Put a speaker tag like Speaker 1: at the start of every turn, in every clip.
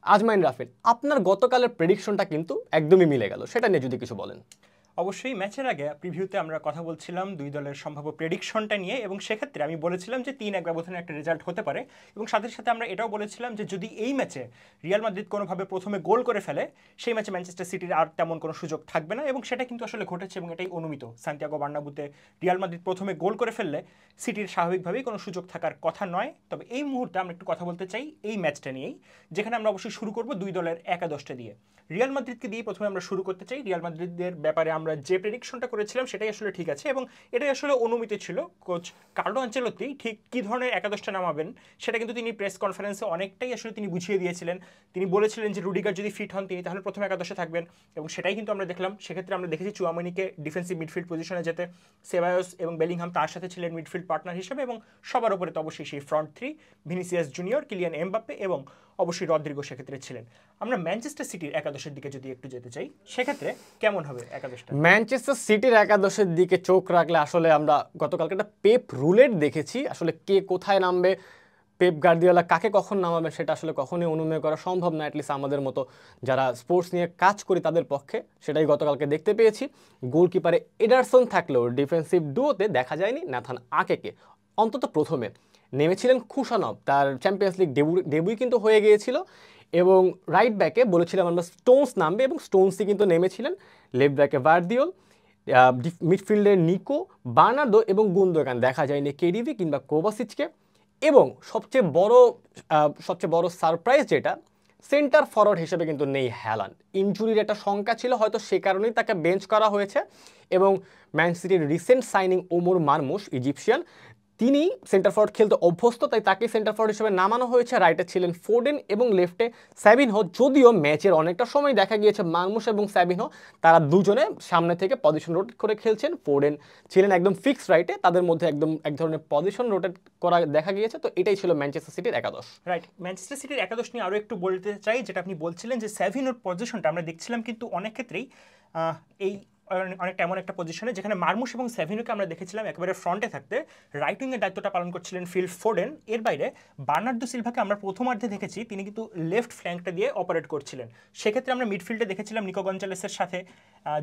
Speaker 1: আজমাইন রাফিন, আপনার গতকালের প্রেডিকশনটা কিন্তু একদমই মিলে গেল, সেটা নিয়ে যদি কিছু বলেন।
Speaker 2: অবশ্যই ম্যাচের আগে প্রিভিউতে আমরা কথা বলছিলাম দুই দলের সম্ভাব্য প্রেডিকশনটা নিয়ে, এবং সেক্ষেত্রে আমি বলেছিলাম যে 3-1 ব্যবধানে একটা রেজাল্ট হতে পারে, এবং সাথে সাথে আমরা এটাও বলেছিলাম যে যদি এই ম্যাচে রিয়াল মাদ্রিদ কোনোভাবে প্রথমে গোল করে ফেলে, সেই ম্যাচে ম্যানচেস্টার সিটির আর তেমন কোনো সুযোগ থাকবে না, এবং সেটা কিন্তু আসলে ঘটেছে এবং এটাই অনুমিত। সান্তিয়াগো বার্নাব্যুতে রিয়াল মাদ্রিদ প্রথমে গোল করে ফেললে সিটির স্বাভাবিকভাবেই কোনো সুযোগ থাকার কথা নয়। তবে এই মুহূর্তে আমরা একটু কথা বলতে চাই এই ম্যাচটা নিয়েই, যেখানে আমরা অবশ্যই শুরু করব দুই দলের একাদশটা দিয়ে। রিয়াল মাদ্রিদকে দিয়ে প্রথমে আমরা শুরু করতে চাই। রিয়াল মাদ্রিদের ব্যাপারে আমরা যে প্রেডিকশনটা করেছিলাম সেটাই আসলে ঠিক আছে, এবং এটাই আসলে অনুমিত ছিল। কোচ কার্লো আনচেলত্তি ঠিক কী ধরনের একাদশটা নামাবেন সেটা কিন্তু তিনি প্রেস কনফারেন্সে অনেকটাই আসলে তিনি বুঝিয়ে দিয়েছিলেন। তিনি বলেছিলেন যে রুডিগার যদি ফিট হন তিনি তাহলে প্রথম একাদশে থাকবেন, এবং সেটাই কিন্তু আমরা দেখলাম। সেক্ষেত্রে আমরা দেখেছি চুয়ামনিকে ডিফেন্সিভ মিডফিল্ড পজিশনে যেতে, সেবায়োস এবং বেলিংহাম তার সাথে ছিলেন মিডফিল্ড পার্টনার হিসেবে, এবং সবার উপরে তো অবশ্যই সেই front three Vinicius junior, Kylian Mbappe এবং অবশ্যই রদ্রিগো সেক্ষেত্রে ছিলেন। আমরা ম্যানচেস্টার সিটির একাদশের দিকে যদি একটু যেতে চাই, সেক্ষেত্রে কেমন হবে একাদশটা?
Speaker 1: ম্যানচেস্টার সিটির একাদশের দিকে চোখ রাখলে আসলে আমরা গতকালকে একটা পেপ রুলেট দেখেছি, আসলে কে কোথায় নামবে, পেপ গার্দিওলা কাকে কখন নামাবে সেটা আসলে কখনোই অনুমেয় করা সম্ভব না, অ্যাটলিস্ট আমাদের মতো যারা স্পোর্টস নিয়ে কাজ করি তাদের পক্ষে। সেটাই গতকালকে দেখতে পেয়েছি। গোলকিপারে এডারসন থাকলেও ডিফেন্সিভ ডুওতে দেখা যায়নি নাথান আকেকে। অন্তত প্রথমে নেমেছিলেন খুশানভ, তার চ্যাম্পিয়ন্স লিগ ডেবুই কিন্তু হয়ে গিয়েছিল, এবং রাইট ব্যাকে বলেছিলাম আমরা স্টোনস নামবে, এবং স্টোনসই কিন্তু নেমেছিলেন। লেফট ব্যাকে ভার্দিওল, মিডফিল্ডে নিকো, বার্নার্দো এবং গুন্দোগান, দেখা যায়নি কেডিভি কিংবা কোভাসিচকে। এবং সবচেয়ে বড় সারপ্রাইজ যেটা, সেন্টার ফরওয়ার্ড হিসেবে কিন্তু নেই হ্যালান্ড। ইনজুরির একটা শঙ্কা ছিল, হয়তো সে কারণেই তাকে বেঞ্চ করা হয়েছে। এবং ম্যান সিটির রিসেন্ট সাইনিং ওমর মারমুশ, ইজিপশিয়ান, তিনি সেন্টার ফরওয়ার্ড খেলতে অভ্যস্ত, তাই তাকে সেন্টার ফরওয়ার্ড হিসেবে নামানো হয়েছে। রাইটে ছিলেন ফোডেন এবং লেফটে স্যাভিনহো। যদিও ম্যাচের অনেকটা সময় দেখা গিয়েছে মারমুশ এবং স্যাভিনহো তারা দুজনে সামনে থেকে পজিশন রোটেট করে খেলছেন। ফোডেন ছিলেন একদম ফিক্স রাইটে, তাদের মধ্যে একদম এক ধরনের পজিশন রোটেট করা দেখা গিয়েছে। তো এটাই ছিল ম্যানচেস্টার সিটির একাদশ।
Speaker 2: রাইট, ম্যানচেস্টার সিটির একাদশ নিয়ে আরও একটু বলতে চাই, যেটা আপনি বলছিলেন যে স্যাভিনোর পজিশনটা আমরা দেখছিলাম কিন্তু অনেক ক্ষেত্রেই এই অনেকটা এমন একটা পজিশনে যেখানে মারমুশ এবং স্যাভিনোকে আমরা দেখেছিলাম একেবারে ফ্রন্টে থাকতে, রাইট উইংয়ের দায়িত্বটা পালন করছিলেন ফিল ফোডেন। এর বাইরে বার্নার্দো সিলভাকে আমরা প্রথমার্ধে দেখেছি তিনি কিন্তু লেফট ফ্ল্যাঙ্কটা দিয়ে অপারেট করছিলেন। সেক্ষেত্রে আমরা মিডফিল্ডে দেখেছিলাম নিকো গঞ্জালেসের সাথে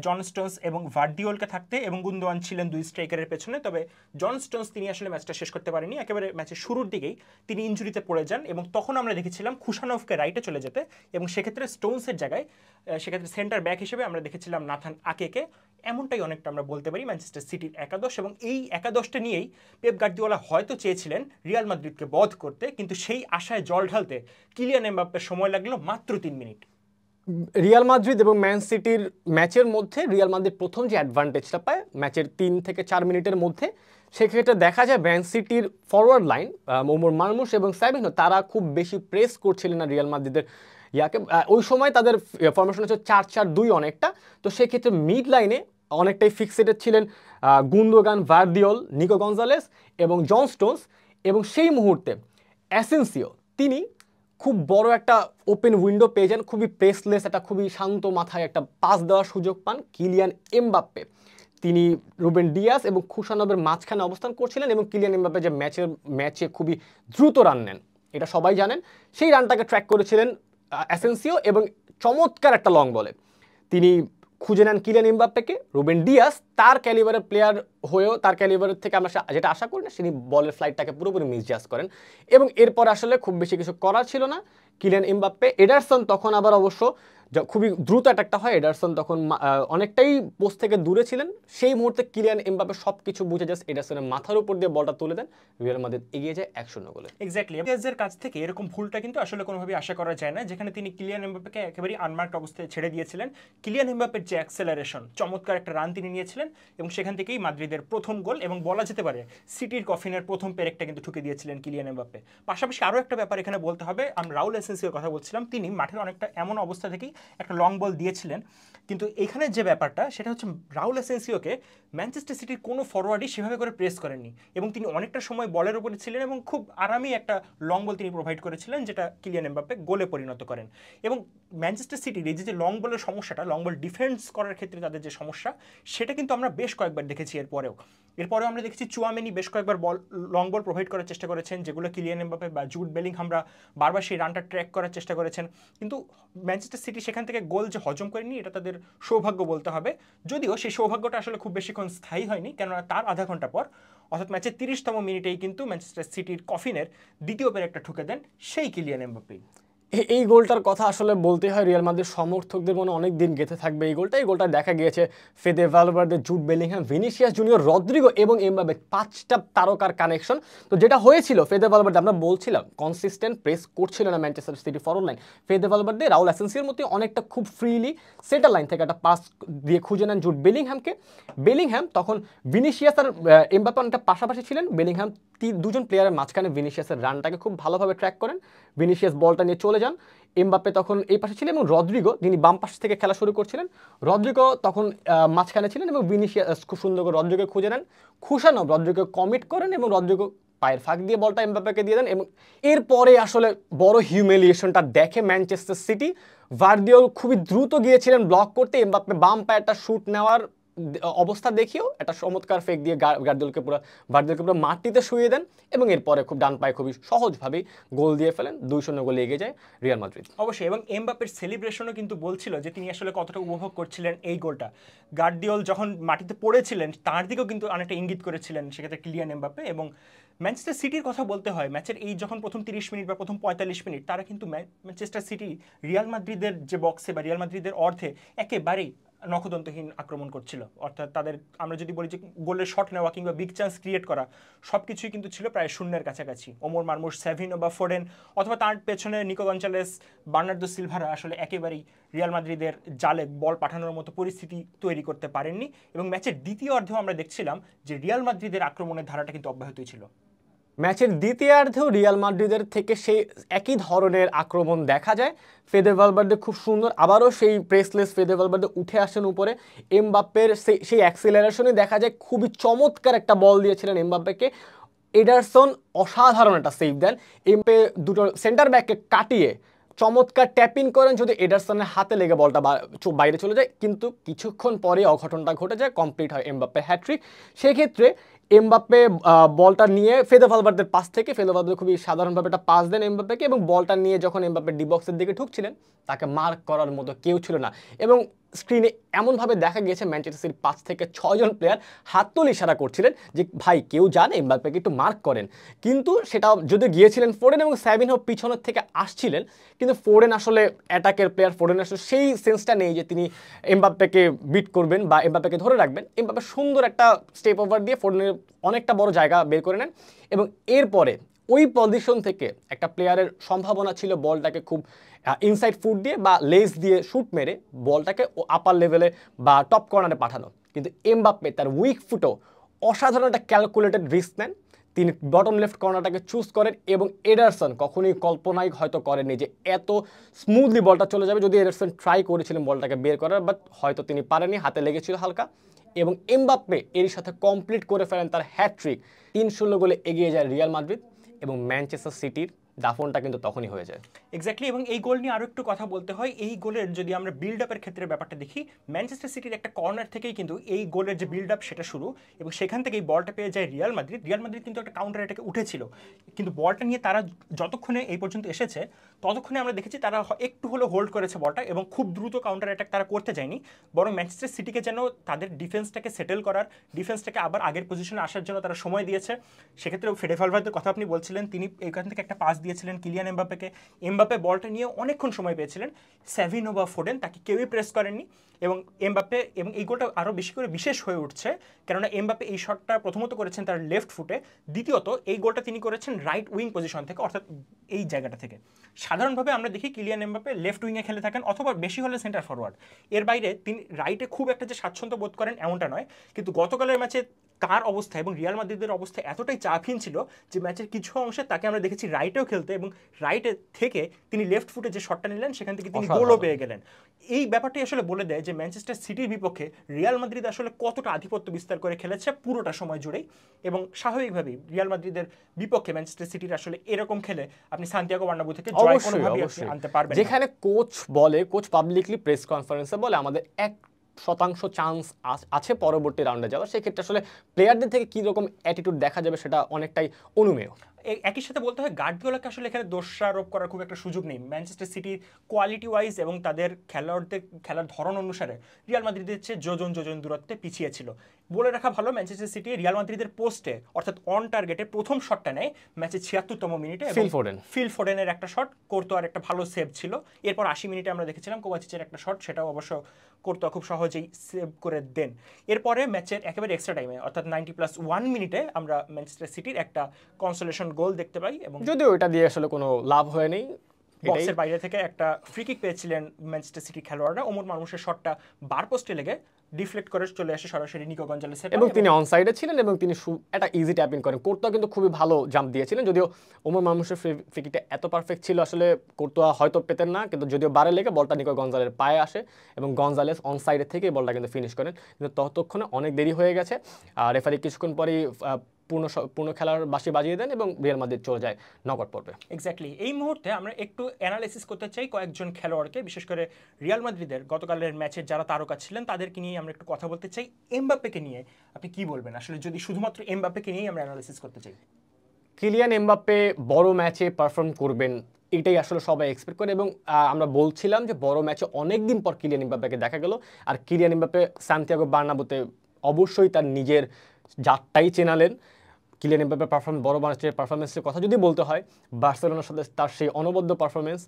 Speaker 2: জন স্টোনস এবং ভার্দিওলকে থাকতে, এবং গুন্দোয়ান ছিলেন দুই স্ট্রাইকারের পেছনে। তবে জন স্টোনস তিনি আসলে ম্যাচটা শেষ করতে পারেনি, একেবারে ম্যাচের শুরুর দিকেই তিনি ইনজুরিতে পড়ে যান, এবং তখন আমরা দেখেছিলাম খুশানভকে রাইটে চলে যেতে, এবং সেক্ষেত্রে স্টোনসের জায়গায় সেক্ষেত্রে সেন্টার ব্যাক হিসেবে আমরা দেখেছিলাম নাথান আকেকে। এমনটাই অনেকটা আমরা বলতে পারি ম্যানচেস্টার সিটির একাদশ, এবং এই একাদশটা নিয়েই পেপ গার্দিওলা হয়তো চেয়েছিলেন রিয়াল মাদ্রিদকে বধ করতে, কিন্তু সেই আশায় জল ঢালতে কিলিয়ান এমবাপ্পের সময় লাগলো মাত্র 3 মিনিট।
Speaker 1: রিয়াল মাদ্রিদ এবং ম্যান সিটির ম্যাচের মধ্যে রিয়াল মাদ্রিদ প্রথম যে অ্যাডভান্টেজটা পায় ম্যাচের 3 থেকে 4 মিনিটের মধ্যে, সেক্ষেত্রে দেখা যায় ম্যান সিটির ফরওয়ার্ড লাইন ওমর মারমুশ এবং স্যাভিনহো তারা খুব বেশি প্রেস করছিলেন না রিয়াল মাদ্রিদের ইয়াকে। ওই সময় তাদের ফরমেশন হচ্ছে 4-4-2 অনেকটা। তো সেক্ষেত্রে মিড লাইনে অনেকটাই ফিক্সেটেড ছিলেন গুন্দোগান, ভার্দিওল, নিকো গঞ্জালেস এবং জন স্টোনস। এবং সেই মুহূর্তে অ্যাসেন্সিও তিনি খুব বড় একটা ওপেন উইন্ডো পেয়ে যান, খুবই প্রেসলেস একটা খুবই শান্ত মাথায় একটা পাস দেওয়ার সুযোগ পান কিলিয়ান এমবাপ্পে। তিনি রুবেন ডিয়াস এবং খুশানভের মাঝখানে অবস্থান করছিলেন, এবং কিলিয়ান এমবাপ্পে যে ম্যাচে খুবই দ্রুত রান নেন এটা সবাই জানেন, সেই রানটাকে ট্র্যাক করেছিলেন অ্যাসেন্সিও, এবং চমৎকার একটা লং বলে তিনি খুঁজে নেন কিলিয়ান এমবাপ্পেকে। রুবেন ডিয়াস তার ক্যালিবারের প্লেয়ার হয়েও তার ক্যালিবারের থেকে আমরা যেটা আশা করি না, তিনি বলের ফ্লাইটটাকে পুরোপুরি মিসজাজ করেন, এবং এরপর আসলে খুব বেশি কিছু করার ছিল না। কিলিয়ান এমবাপ্পে, এডারসন তখন আবার অবশ্য খুবই দ্রুত অ্যাটাকটা হয়, এডারসন তখন অনেকটাই পোস্ট থেকে দূরে ছিলেন। সেই মুহূর্তে কিলিয়ান এমবাপ্পে সব কিছু বুঝে জাস্ট এডারসনের মাথার উপর দিয়ে বলটা তুলে দেন, রিয়াল মাদ্রিদ এগিয়ে যায় 1-0 গোলে।
Speaker 2: এক্স্যাক্টলি, ডিয়াজের কাছ থেকে এরকম ভুলটা কিন্তু আসলে কোনোভাবেই আশা করা যায় না, যেখানে তিনি কিলিয়ান এমবাপ্পেকে একেবারেই আনমার্কড অবস্থায় ছেড়ে দিয়েছিলেন। কিলিয়ান এমবাপ্পের যে অ্যাক্সেলারেশন, চমৎকার একটা রান তিনি নিয়েছিলেন, এবং সেখান থেকেই মাদ্রিদের প্রথম গোল, এবং বলা যেতে পারে সিটির কফিনের প্রথম পেরেকটা কিন্তু ঠুকে দিয়েছিলেন কিলিয়ান এমবাপ্পে। পাশাপাশি আরও একটা ব্যাপার এখানে বলতে হবে, আমরা রাউল এসেন্সিওর কথা বলছিলাম, তিনি মাঠের অনেকটা এমন অবস্থা থেকেই একটা লং বল দিয়েছিলেন, কিন্তু এখানে যে ব্যাপারটা সেটা হচ্ছে রাউল এসেন্সিওকে ম্যানচেস্টার সিটির কোনো ফরওয়ার্ডই সেভাবে করে প্রেস করেননি, এবং তিনি অনেকটা সময় বলের উপরে ছিলেন, এবং খুব আরামই একটা লং বল তিনি প্রোভাইড করেছিলেন, যেটা কিলিয়ান এমবাপ্পে গোলে পরিণত করেন। এবং ম্যানচেস্টার সিটির এই যে লং বলের সমস্যাটা, লং বল ডিফেন্স করার ক্ষেত্রে তাদের যে সমস্যা, সেটা কিন্তু আমরা বেশ কয়েকবার দেখেছি এর পরেও। এরপরেও আমরা দেখেছি চুয়ামেনি বেশ কয়েকবার লং বল প্রোভাইড করার চেষ্টা করেছেন, যেগুলো কিলিয়ান এমবাপে বা জুড বেলিংহামরা বারবার সেই রানটা ট্র্যাক করার চেষ্টা করেছেন, কিন্তু ম্যানচেস্টার সিটি সেখান থেকে গোল যে হজম করেনি এটা তাদের সৌভাগ্য বলতে হবে। যদিও সেই সৌভাগ্যটা আসলে খুব বেশিক্ষণ স্থায়ী হয়নি, কেননা তার আধা ঘন্টা পর অর্থাৎ ম্যাচের 30তম মিনিটেই কিন্তু ম্যানচেস্টার সিটির কফিনের দ্বিতীয় পেরেকটা ঠুকে দেন সেই কিলিয়ান এমবাপ্পে।
Speaker 1: এই গোলটার কথা আসলে বলতে হয়, রিয়াল মাদ্রিদ সমর্থকদের মনে অনেক দিন গেঁথে থাকবে এই গোলটা দেখা গিয়েছে Fede Valverde, Jude Bellingham, Vinicius Junior, Rodrygo এবং এমবাপ্পে, 5টা তারকার কানেকশন। তো যেটা হয়েছিল, ফেদে ভালভার্দে আমরা বলছিলাম কনসিস্টেন্ট প্রেস করছিল না Manchester City forward line. Fede Valverde Raul অ্যাসেন্সিওর মধ্যে অনেকটা খুব ফ্রিলি সেন্টার লাইন থেকে একটা পাস দিয়ে খুঁজে নেন জুড বেলিংহামকে। বেলিংহাম তখন ভিনিসিয়াস আর এমবাপ্পে অনেকটা পাশাপাশি ছিলেন। বেলিংহাম দুজন প্লেয়ারের মাঝখানে ভিনিসিয়াসের রানটাকে খুব ভালোভাবে ট্র্যাক করেন, ভিনিসিয়াস বলটা নিয়ে চলে যান। এমবাপ্পে তখন এই পাশে ছিলেন এবং রদ্রিগো, যিনি বাম পাশ থেকে খেলা শুরু করছিলেন, রদ্রিগো তখন মাঝখানে ছিলেন এবং ভিনিসিয়াস খুব সুন্দর করে রদ্রিগো খুঁজে নেন। খুশানো রদ্রিগো কমিট করেন এবং রদ্রিগো পায়ের ফাঁক দিয়ে বলটা এমবাপ্পেকে দিয়ে দেন। এবং এরপরে আসলে বড় হিউমিলিয়েশনটা দেখে ম্যানচেস্টার সিটি। ভার্দিওল খুবই দ্রুত গিয়েছিলেন ব্লক করতে, এমবাপ্পে বাম পায়ে একটা শুট নেওয়ার অবস্থা দেখিয়েও একটা চমৎকার ফেক দিয়ে ভার্দিওলকে পুরো মাটিতে শুয়ে দেন এবং এরপরে খুব ডান পায়ে খুবই সহজভাবেই গোল দিয়ে ফেলেন। 2-0 গোলে এগিয়ে যায় রিয়াল মাদ্রিদ।
Speaker 2: অবশ্যই, এবং এমবাপ্পের সেলিব্রেশনও কিন্তু বলছিল যে তিনি আসলে কতটা উপভোগ করছিলেন এই গোলটা। গার্দিওল যখন মাটিতে পড়েছিলেন তার দিকেও কিন্তু অনেকটা ইঙ্গিত করেছিলেন সেক্ষেত্রে কিলিয়ান এমবাপ্পে। এবং ম্যানচেস্টার সিটির কথা বলতে হয়, ম্যাচের এই যখন প্রথম 30 মিনিট বা প্রথম 45 মিনিট তারা কিন্তু ম্যানচেস্টার সিটি রিয়াল মাদ্রিদের যে বক্সে বা রিয়াল মাদ্রিদের অর্ধে একেবারেই নখদন্তহীন আক্রমণ করছিল। অর্থাৎ তাদের আমরা যদি বলি যে গোলের শট নেওয়া কিংবা বিগ চান্স ক্রিয়েট করা সব কিছুই কিন্তু ছিল প্রায় শূন্যের কাছাকাছি। ওমর মারমুশ, স্যাভিনো বা ফোডেন অথবা তার পেছনে নিকো গঞ্জালেস, বার্নার্দো সিলভারা আসলে একেবারেই রিয়াল মাদ্রিদের জালে বল পাঠানোর মতো পরিস্থিতি তৈরি করতে পারেননি। এবং ম্যাচের দ্বিতীয় অর্ধেও আমরা দেখছিলাম যে রিয়াল মাদ্রিদের আক্রমণের ধারাটা কিন্তু অব্যাহতই ছিল।
Speaker 1: ম্যাচের দ্বিতীয়ার্ধেও রিয়াল মাদ্রিদের থেকে সেই একই ধরনের আক্রমণ দেখা যায়। ফেদে ভালভার্দে খুব সুন্দর, আবারও সেই প্রেসলেস ফেদে ভালভার্দে উঠে আসেন উপরে। এমবাপ্পের সেই অ্যাক্সিলারেশনই দেখা যায়, খুবই চমৎকার একটা বল দিয়েছিলেন এমবাপ্পেকে। এডারসন অসাধারণ একটা সেভ দেন, এমবাপ্পে দুটো সেন্টার ব্যাককে কাটিয়ে চমৎকার ট্যাপিং করেন, যদি এডারসনের হাতে লেগে বলটা বাইরে চলে যায়, কিন্তু কিছুক্ষণ পরে অঘটনটা ঘটে যায়, কমপ্লিট হয় এমবাপ্পের হ্যাট্রিক। সেক্ষেত্রে এমবাপ্পে বলটা নিয়ে ফেদে ভালভার্দের পাস থেকে, ফেদে ভালভার্দে খুবই সাধারণভাবে একটা পাস দেন এমবাপ্পেকে এবং বলটা নিয়ে যখন এমবাপ্পে ডি বক্সের দিকে ঢুকছিলেন তাকে মার্ক করার মতো কেউ ছিল না। এবং স্ক্রিনে এমনভাবে দেখা গিয়েছে ম্যানচেস্টার সিটির 5 থেকে 6 জন প্লেয়ার হাত তুলে ইশারা করছিলেন যে ভাই কেউ জানে এমবাপ্পেকে একটু মার্ক করেন। কিন্তু সেটা যদি গিয়েছিলেন ফোডেন এবং স্যাভিনহো পিছনের থেকে আসছিলেন, কিন্তু ফোডেন আসলে অ্যাটাকের প্লেয়ার, ফোডেন আসলে সেই সেন্সটা নেই যে তিনি এমবাপ্পেকে বিট করবেন বা এমবাপ্পেকে ধরে রাখবেন। এমবাপ্পে সুন্দর একটা স্টেপ ওভার দিয়ে ফোডেনের অনেকটা বড় জায়গা বের করে নেন এবং এরপরে ওই পজিশন থেকে একটা প্লেয়ারের সম্ভাবনা ছিল বলটাকে খুব ইনসাইড ফুট দিয়ে বা লেজ দিয়ে শুট মেরে বলটাকে আপার লেভেলে বা টপ কর্নারে পাঠানো, কিন্তু এমবাপ্পে তার উইক ফুটও অসাধারণ একটা ক্যালকুলেটেড রিস্ক নেন। তিনি বটম লেফট কর্নারটাকে চুজ করেন এবং এডারসন কখনোই কল্পনাই হয়তো করেননি যে এত স্মুথলি বলটা চলে যাবে। যদি এডারসন ট্রাই করেছিলেন বলটাকে বের করার, বাট হয়তো তিনি পারেননি, হাতে লেগেছিল হালকা। এবং এমবাপ্পে এর সাথে কমপ্লিট করে ফেলেন তার হ্যাট্রিক। 3-0 গোলে এগিয়ে যায় রিয়াল মাদ্রিদ এবং ম্যানচেস্টার সিটির দাফনটা কিন্তু তখনই হয়ে যায়।
Speaker 2: এক্স্যাক্টলি, এবং এই গোল নিয়ে আরও একটু কথা বলতে হয়। এই গোলের যদি আমরা বিল্ড আপের ক্ষেত্রে ব্যাপারটা দেখি, ম্যানচেস্টার সিটির একটা কর্নার থেকেই কিন্তু এই গোলের যে বিল্ড আপ সেটা শুরু, এবং সেখান থেকেই বলটা পেয়ে যায় রিয়াল মাদ্রিদ। রিয়াল মাদ্রিদ কিন্তু একটা কাউন্টার অ্যাটাকে উঠেছিল, কিন্তু বলটা নিয়ে তারা যতক্ষণে এই পর্যন্ত এসেছে ততক্ষণে আমরা দেখেছি তারা একটু হলো হোল্ড করেছে বলটা এবং খুব দ্রুত কাউন্টার অ্যাটাক তারা করতে যায়নি, বরং ম্যানচেস্টার সিটিকে যেন তাদের ডিফেন্সটাকে সেটেল করার, ডিফেন্সটাকে আবার আগের পজিশনে আসার জন্য তারা সময় দিয়েছে। সেক্ষেত্রে ফেডে ভালভার্দের কথা আপনি বলছিলেন, তিনি এখান থেকে একটা পাস দিয়েছিলেন কিলিয়ান এমবাপ্পেকে। এমবাপ্পে বলটা নিয়ে অনেকক্ষণ সময় পেয়েছিলেন, স্যাভিনো বা ফোডেন তাকে কেউই প্রেস করেননি। এবং এমবাপ্পে, এবং এই গোলটা আরও বেশি করে বিশেষ হয়ে উঠছে কেননা এমবাপ্পে এই শটটা প্রথমত করেছেন তার লেফট ফুটে, দ্বিতীয়ত এই গোলটা তিনি করেছেন রাইট উইং পজিশন থেকে, অর্থাৎ এই জায়গাটা থেকে। সাধারণভাবে আমরা দেখি কিলিয়ান এমবাপ্পে লেফট উইংয়ে খেলে থাকেন অথবা বেশি হলে সেন্টার ফরওয়ার্ড, এর বাইরে তিনি রাইটে খুব একটা যে স্বাচ্ছন্দ্য বোধ করেন এমনটা নয়। কিন্তু গতকালের ম্যাচে তার অবস্থা এবং রিয়াল মাদ্রিদের অবস্থা এতটাই চাপহীন ছিল যে ম্যাচের কিছু অংশে তাকে আমরা দেখেছি রাইটেও খেলতে, এবং রাইটে থেকে তিনি লেফট ফুটে যে শটটা নিলেন সেখান থেকে তিনি গোলও পেয়ে গেলেন। এই ব্যাপারটি আসলে বলে দেয় যে ম্যানচেস্টার সিটির বিপক্ষে রিয়াল মাদ্রিদ আসলে কতটা আধিপত্য বিস্তার করে খেলেছে পুরোটা সময় জুড়েই। এবং স্বাভাবিকভাবেই রিয়াল মাদ্রিদের বিপক্ষে ম্যানচেস্টার সিটির আসলে এরকম খেলে আপনি সান্তিয়াগো বার্নাব্যু থেকে জয় কোনোভাবেই আনতে পারবেন না।
Speaker 1: যেখানে কোচ পাবলিকলি প্রেস কনফারেন্সে বলে আমাদের 50% চান্স আছে পরবর্তী রাউন্ডে যাওয়ার। সেক্ষেত্রে আসলে প্লেয়ারদের থেকে কী রকম অ্যাটিটিউড দেখা যাবে সেটা অনেকটাই অনুমেয়।
Speaker 2: একই সাথে বলতে হয় গার্দিওলাকে আসলে এখানে দোষারোপ করার খুব একটা সুযোগ নেই। ম্যানচেস্টার সিটির কোয়ালিটি ওয়াইজ এবং তাদের খেলোয়াড়দের খেলার ধরন অনুসারে রিয়াল মাদ্রিদের চেয়ে যোজন দূরত্বে পিছিয়ে ছিল। বলে রাখা ভালো, ম্যানচেস্টার সিটি রিয়াল মাদ্রিদের পোস্টে অর্থাৎ অন টার্গেটে প্রথম শটটা নেয় ম্যাচের 76তম মিনিটে। ফিল ফোডেনের একটা শট, কোর্তোয়ার একটা ভালো সেভ ছিল। এরপর 80 মিনিটে আমরা দেখেছিলাম কোভাচিচের একটা শট, সেটাও অবশ্য কোর্তোয়া খুব সহজেই সেভ করে দেন। এরপরে ম্যাচের একেবারে এক্সট্রা টাইমে অর্থাৎ 90+1 মিনিটে আমরা ম্যানচেস্টার সিটির একটা কনসোলেশন গোল দেখতে পাই, এবং
Speaker 1: যদিও এটা দিয়ে আসলে কোনো লাভ হয়নি।
Speaker 2: বক্সের বাইরে থেকে একটা ফ্রি কিক পেয়েছিলেন ম্যানচেস্টার সিটি খেলোয়াড়রা। ওমর মারমুশের শটটা বার পোস্টে লেগে ডিফ্লেক্ট করে চলে আসে সরাসরি নিকো গঞ্জালেসের,
Speaker 1: এবং তিনি অনসাইডে ছিলেন এবং তিনি একটা ইজি ট্যাপিং করেন। কোর্তোয়া কিন্তু খুবই ভালো জাম্প দিয়েছিলেন, যদিও ওমর মারমুশের ফ্রি কিকটা এত পারফেক্ট ছিল আসলে কোর্তোয়া হয়তো পেতেন না, কিন্তু যদিও বারে লেগে বলটা নিকো গঞ্জালের পায়ে আসে এবং গঞ্জালেস অনসাইডে থেকে বলটা কিন্তু ফিনিশ করেন। কিন্তু ততক্ষণে অনেক দেরি হয়ে গেছে। আর রেফারি কিছুক্ষণ পরেই পূর্ণ খেলার বাঁশি বাজিয়ে দেন এবং রিয়াল মাদ্রিদ চলে যায় নকআউট পর্বে।
Speaker 2: এক্স্যাক্টলি। এই মুহূর্তে আমরা একটু অ্যানালাইসিস করতে চাই কয়েকজন খেলোয়াড়কে, বিশেষ করে রিয়াল মাদ্রিদের গতকালের ম্যাচের যারা তারকা ছিলেন তাদেরকে নিয়ে আমরা একটু কথা বলতে চাই। এমবাপ্পেকে নিয়ে আপনি কি বলবেন আসলে, যদি শুধুমাত্র এমবাপ্পেকে নিয়েই আমরা অ্যানালাইসিস করতে চাই?
Speaker 1: কিলিয়ান এমবাপ্পে বড় ম্যাচে পারফর্ম করবেন এটাই আসলে সবাই এক্সপেক্ট করে, এবং আমরা বলছিলাম যে বড় ম্যাচে অনেকদিন পর কিলিয়ান এমবাপ্পেকে দেখা গেল। আর কিলিয়ান এমবাপ্পে সান্তিয়াগো বার্নাব্যুতে অবশ্যই তার নিজের জাতটাই চেনালেন। কিলিয়ান এমবাপ্পের বড় ম্যাচের পারফরমেন্সের কথা যদি বলতে হয়, বার্সেলোনার সাথে তার সেই অনবদ্য পারফরমেন্স,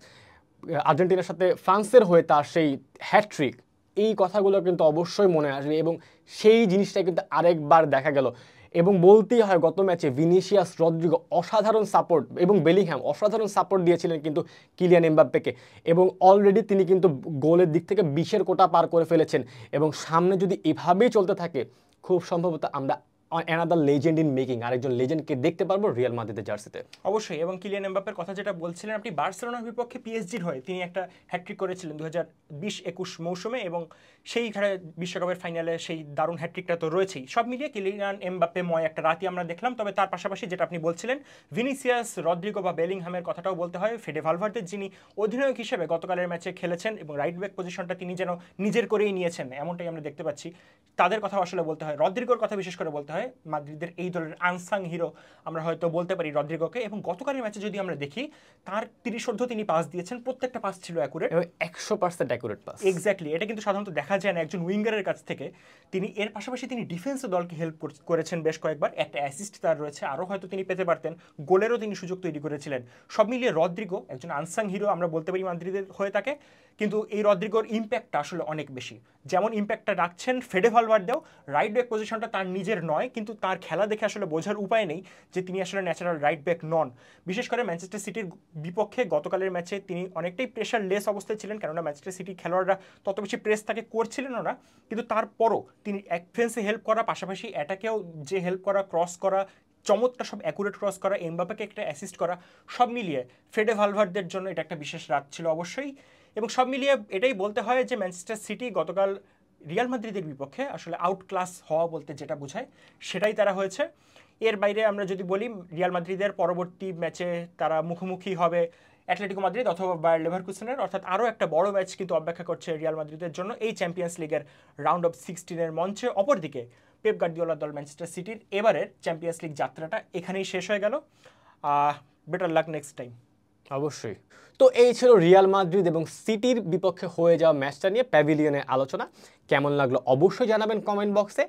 Speaker 1: আর্জেন্টিনার সাথে ফ্রান্সের হয়ে তার সেই হ্যাটট্রিক, এই কথাগুলো কিন্তু অবশ্যই মনে আসবে এবং সেই জিনিসটা কিন্তু আরেকবার দেখা গেল। এবং বলতেই হয় গত ম্যাচে ভিনিসিয়াস, রদ্রিগো অসাধারণ সাপোর্ট এবং বেলিংহ্যাম অসাধারণ সাপোর্ট দিয়েছিলেন কিন্তু কিলিয়ান এমবাপ্পেকে, এবং অলরেডি তিনি কিন্তু গোলের দিক থেকে 20-এর কোটা পার করে ফেলেছেন। এবং সামনে যদি এভাবেই চলতে থাকে খুব সম্ভবত আমরা অ্যানাদার লেজেন্ড ইন মেকিং, আরেকজন লেজেন্ডকে দেখতে পারবো রিয়াল মাদ্রিদের জার্সিতে।
Speaker 2: অবশ্যই। এবং কিলিয়ান এমবাপ্পের কথা যেটা বলছিলেন আপনি, বার্সেলোনার বিপক্ষে পিএসজির হয়ে তিনি একটা হ্যাটট্রিক করেছিলেন 2020-21 মৌসুমে, এবং সেইখানে বিশ্বকাপের ফাইনালে সেই দারুণ হ্যাটট্রিকটা তো রয়েছেই। সব মিলিয়ে কিলিয়ান এমবাপ্পেময় একটা রাতই আমরা দেখলাম। তবে তার পাশাপাশি যেটা আপনি বলছিলেন ভিনিসিয়াস, রদ্রিগো বা বেলিংহামের কথাটাও বলতে হয়। ফেডে ভালভার্দে যিনি অধিনায়ক হিসেবে গতকালের ম্যাচে খেলেছেন এবং রাইট ব্যাক পজিশনটা তিনি যেন নিজের করেই নিয়েছেন, এমনটাই আমরা দেখতে পাচ্ছি। তাদের কথা আসলে বলতে হয়, রদ্রিগোর কথা বিশেষ করে বলতে হয়। মাদ্রিদের এই দলের আনসাং হিরো আমরা হয়তো বলতে পারি রদ্রিগোকে। এবং গতকালের ম্যাচে যদি আমরা দেখি তার 30 তিনি পাস দিয়েছেন, প্রত্যেকটা পাস ছিল অ্যাকুরেট,
Speaker 1: 100% অ্যাকুরেট পাস।
Speaker 2: এক্স্যাক্টলি। এটা কিন্তু সাধারণত দেখা যায় না একজন উইঙ্গারের কাছ থেকে। তিনি এর পাশাপাশি তিনি ডিফেন্সে দলকে হেল্প করেছেন বেশ কয়েকবার, একটা অ্যাসিস্ট তার রয়েছে, আরও হয়তো তিনি পেতে পারতেন, গোলেরও তিনি সুযোগ তৈরি করেছিলেন। সব মিলিয়ে রদ্রিগো একজন আনসাং হিরো আমরা বলতে পারি মাদ্রিদের হয়ে থাকে। কিন্তু এই রদ্রিগোর ইম্প্যাক্টটা আসলে অনেক বেশি। যেমন ইম্প্যাক্টটা রাখছেন ফেডে ভালভার্দেও, রাইট ব্যাক পজিশনটা তার নিজের নয়, কিন্তু তার খেলা দেখে আসলে বোঝার উপায় নেই যে তিনি আসলে ন্যাচারাল রাইট ব্যাক নন। বিশেষ করে ম্যানচেস্টার সিটির বিপক্ষে গতকালের ম্যাচে তিনি অনেকটাই প্রেশার লেস অবস্থায় ছিলেন, কেননা ম্যানচেস্টার সিটির খেলোয়াড়রা তত বেশি প্রেস তাকে করছিলেনও না। কিন্তু তারপরও তিনি ডিফেন্সে হেল্প করা পাশাপাশি অ্যাটাকেও যে হেল্প করা, ক্রস করা, চমৎকার সব অ্যাকুরেট ক্রস করা, এমবাপ্পেকে একটা অ্যাসিস্ট করা, সব মিলিয়ে ফেডে ভালভার্দের জন্য এটা একটা বিশেষ রাত ছিল অবশ্যই। এবং সব মিলিয়ে এটাই বলতে হয় যে ম্যানচেস্টার সিটি গতকাল রিয়াল মাদ্রিদের বিপক্ষে আসলে আউট ক্লাস হওয়া বলতে যেটা বোঝায় সেটাই তারা হয়েছে। এর বাইরে আমরা যদি বলি রিয়াল মাদ্রিদের পরবর্তী ম্যাচে তারা মুখোমুখি হবে অ্যাটলেটিকো মাদ্রিদ অথবা বায়ার লেভারকুসেনের, অর্থাৎ আরও একটা বড় ম্যাচ কিন্তু অপেক্ষা করছে রিয়াল মাদ্রিদের জন্য এই চ্যাম্পিয়ন্স লিগের রাউন্ড অফ 16-এর মঞ্চে। অপরদিকে পেপ গার্দিওলার দল ম্যানচেস্টার সিটির এবারের চ্যাম্পিয়ন্স লিগ যাত্রাটা এখানেই শেষ হয়ে গেল। Better luck next time.
Speaker 1: অবশ্যই। তো এই ছিল রিয়াল মাদ্রিদ এবং সিটির বিপক্ষে হয়ে যাওয়া ম্যাচটা নিয়ে প্যাভিলিয়নের আলোচনা। কেমন লাগলো অবশ্যই জানাবেন কমেন্ট বক্সে।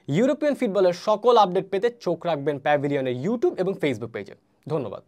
Speaker 1: ইউরোপিয়ান ফুটবলের সকল আপডেট পেতে চোখ রাখবেন প্যাভিলিয়নের ইউটিউব এবং ফেসবুক পেজে। ধন্যবাদ।